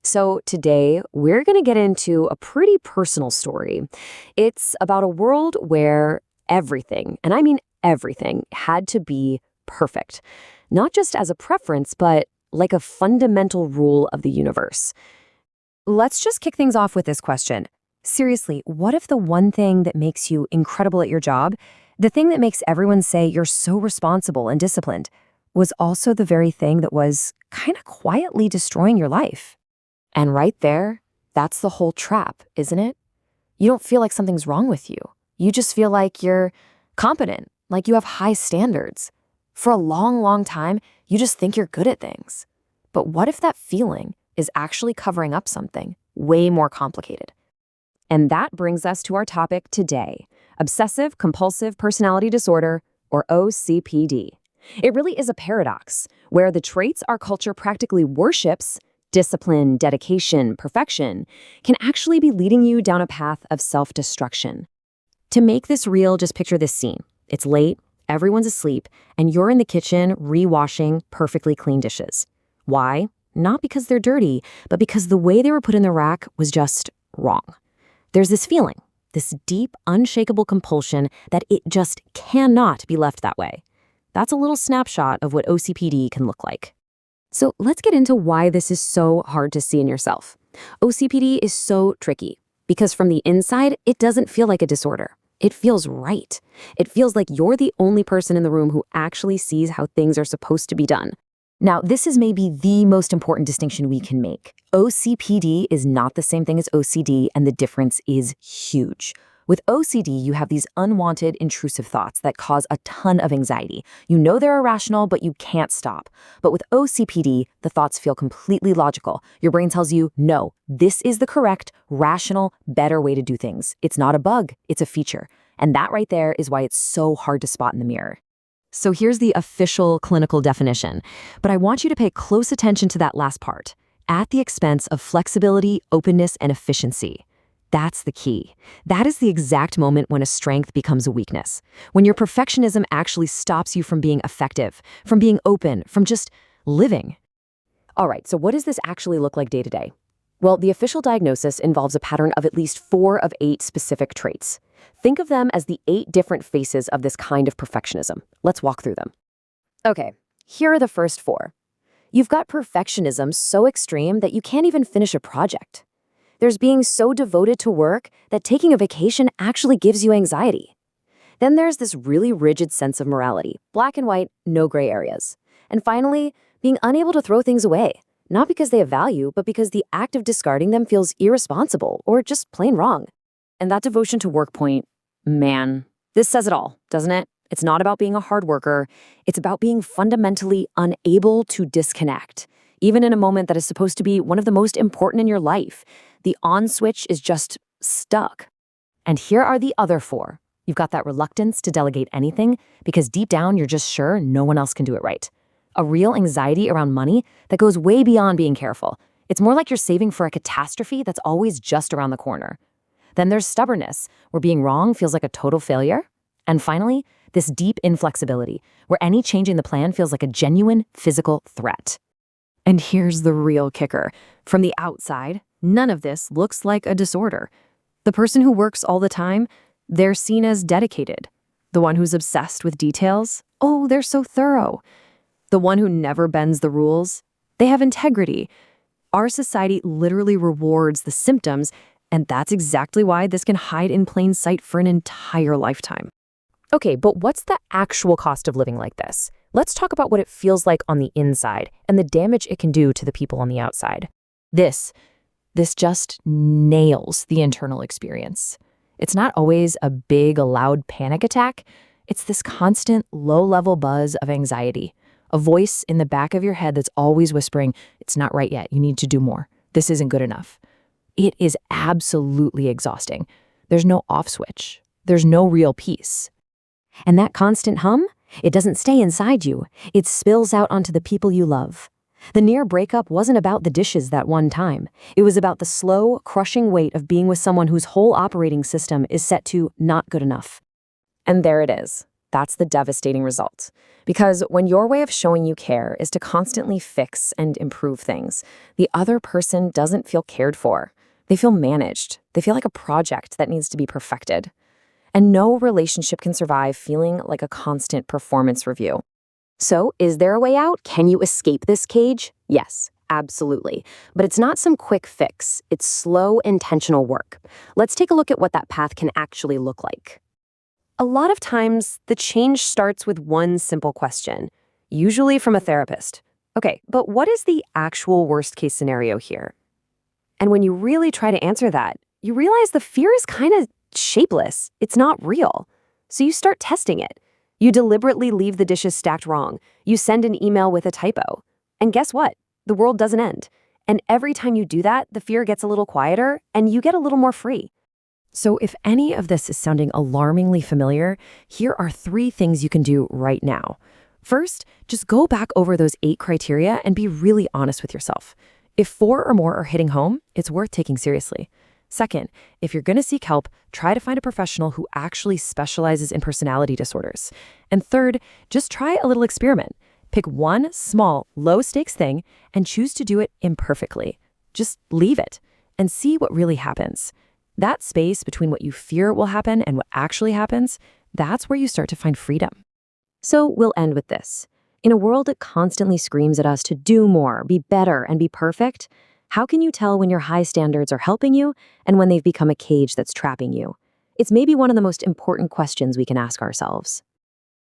So, today we're going to get into a pretty personal story. It's about a world where everything, and I mean everything, had to be perfect. Not just as a preference, but like a fundamental rule of the universe. Let's just kick things off with this question. Seriously, what if the one thing that makes you incredible at your job, the thing that makes everyone say you're so responsible and disciplined, was also the very thing that was kind of quietly destroying your life? And right there, that's the whole trap, isn't it? You don't feel like something's wrong with you. You just feel like you're competent, like you have high standards. For a long, long time, you just think you're good at things. But what if that feeling is actually covering up something way more complicated? And that brings us to our topic today, Obsessive Compulsive Personality Disorder, or OCPD. It really is a paradox, where the traits our culture practically worships, discipline, dedication, perfection, can actually be leading you down a path of self-destruction. To make this real, just picture this scene. It's late, everyone's asleep, and you're in the kitchen rewashing perfectly clean dishes. Why? Not because they're dirty, but because the way they were put in the rack was just wrong. There's this feeling, this deep, unshakable compulsion that it just cannot be left that way. That's a little snapshot of what OCPD can look like. So let's get into why this is so hard to see in yourself. OCPD is so tricky because from the inside, it doesn't feel like a disorder. It feels right. It feels like you're the only person in the room who actually sees how things are supposed to be done. Now, this is maybe the most important distinction we can make. OCPD is not the same thing as OCD, and the difference is huge. With OCD, you have these unwanted, intrusive thoughts that cause a ton of anxiety. You know they're irrational, but you can't stop. But with OCPD, the thoughts feel completely logical. Your brain tells you, no, this is the correct, rational, better way to do things. It's not a bug, it's a feature. And that right there is why it's so hard to spot in the mirror. So here's the official clinical definition. But I want you to pay close attention to that last part, at the expense of flexibility, openness, and efficiency. That's the key. That is the exact moment when a strength becomes a weakness. When your perfectionism actually stops you from being effective, from being open, from just living. All right, so what does this actually look like day to day? Well, the official diagnosis involves a pattern of at least 4 of 8 specific traits. Think of them as the 8 different faces of this kind of perfectionism. Let's walk through them. Okay, here are the first 4. You've got perfectionism so extreme that you can't even finish a project. There's being so devoted to work that taking a vacation actually gives you anxiety. Then there's this really rigid sense of morality, black and white, no gray areas. And finally, being unable to throw things away, not because they have value, but because the act of discarding them feels irresponsible or just plain wrong. And that devotion to work point, man, this says it all, doesn't it? It's not about being a hard worker. It's about being fundamentally unable to disconnect, even in a moment that is supposed to be one of the most important in your life. The on switch is just stuck. And here are the other 4. You've got that reluctance to delegate anything because deep down you're just sure no one else can do it right. A real anxiety around money that goes way beyond being careful. It's more like you're saving for a catastrophe that's always just around the corner. Then there's stubbornness, where being wrong feels like a total failure. And finally, this deep inflexibility, where any change in the plan feels like a genuine physical threat. And here's the real kicker. From the outside, none of this looks like a disorder. The person who works all the time, they're seen as dedicated. The one who's obsessed with details, oh, they're so thorough. The one who never bends the rules, they have integrity. Our society literally rewards the symptoms, and that's exactly why this can hide in plain sight for an entire lifetime. Okay, but what's the actual cost of living like this? Let's talk about what it feels like on the inside and the damage it can do to the people on the outside. This just nails the internal experience. It's not always a big, loud panic attack. It's this constant, low-level buzz of anxiety. A voice in the back of your head that's always whispering, it's not right yet, you need to do more. This isn't good enough. It is absolutely exhausting. There's no off switch. There's no real peace. And that constant hum, it doesn't stay inside you. It spills out onto the people you love. The near breakup wasn't about the dishes that one time. It was about the slow, crushing weight of being with someone whose whole operating system is set to not good enough. And there it is. That's the devastating result. Because when your way of showing you care is to constantly fix and improve things, the other person doesn't feel cared for. They feel managed. They feel like a project that needs to be perfected. And no relationship can survive feeling like a constant performance review. So, is there a way out? Can you escape this cage? Yes, absolutely. But it's not some quick fix. It's slow, intentional work. Let's take a look at what that path can actually look like. A lot of times, the change starts with one simple question, usually from a therapist. Okay, but what is the actual worst-case scenario here? And when you really try to answer that, you realize the fear is kind of shapeless. It's not real. So you start testing it. You deliberately leave the dishes stacked wrong. You send an email with a typo. And guess what? The world doesn't end. And every time you do that, the fear gets a little quieter and you get a little more free. So if any of this is sounding alarmingly familiar, here are 3 things you can do right now. First, just go back over those 8 criteria and be really honest with yourself. If 4 or more are hitting home, it's worth taking seriously. Second, if you're going to seek help, try to find a professional who actually specializes in personality disorders. And third, just try a little experiment. Pick one small, low-stakes thing and choose to do it imperfectly. Just leave it and see what really happens. That space between what you fear will happen and what actually happens, that's where you start to find freedom. So we'll end with this. In a world that constantly screams at us to do more, be better, and be perfect, how can you tell when your high standards are helping you and when they've become a cage that's trapping you? It's maybe one of the most important questions we can ask ourselves.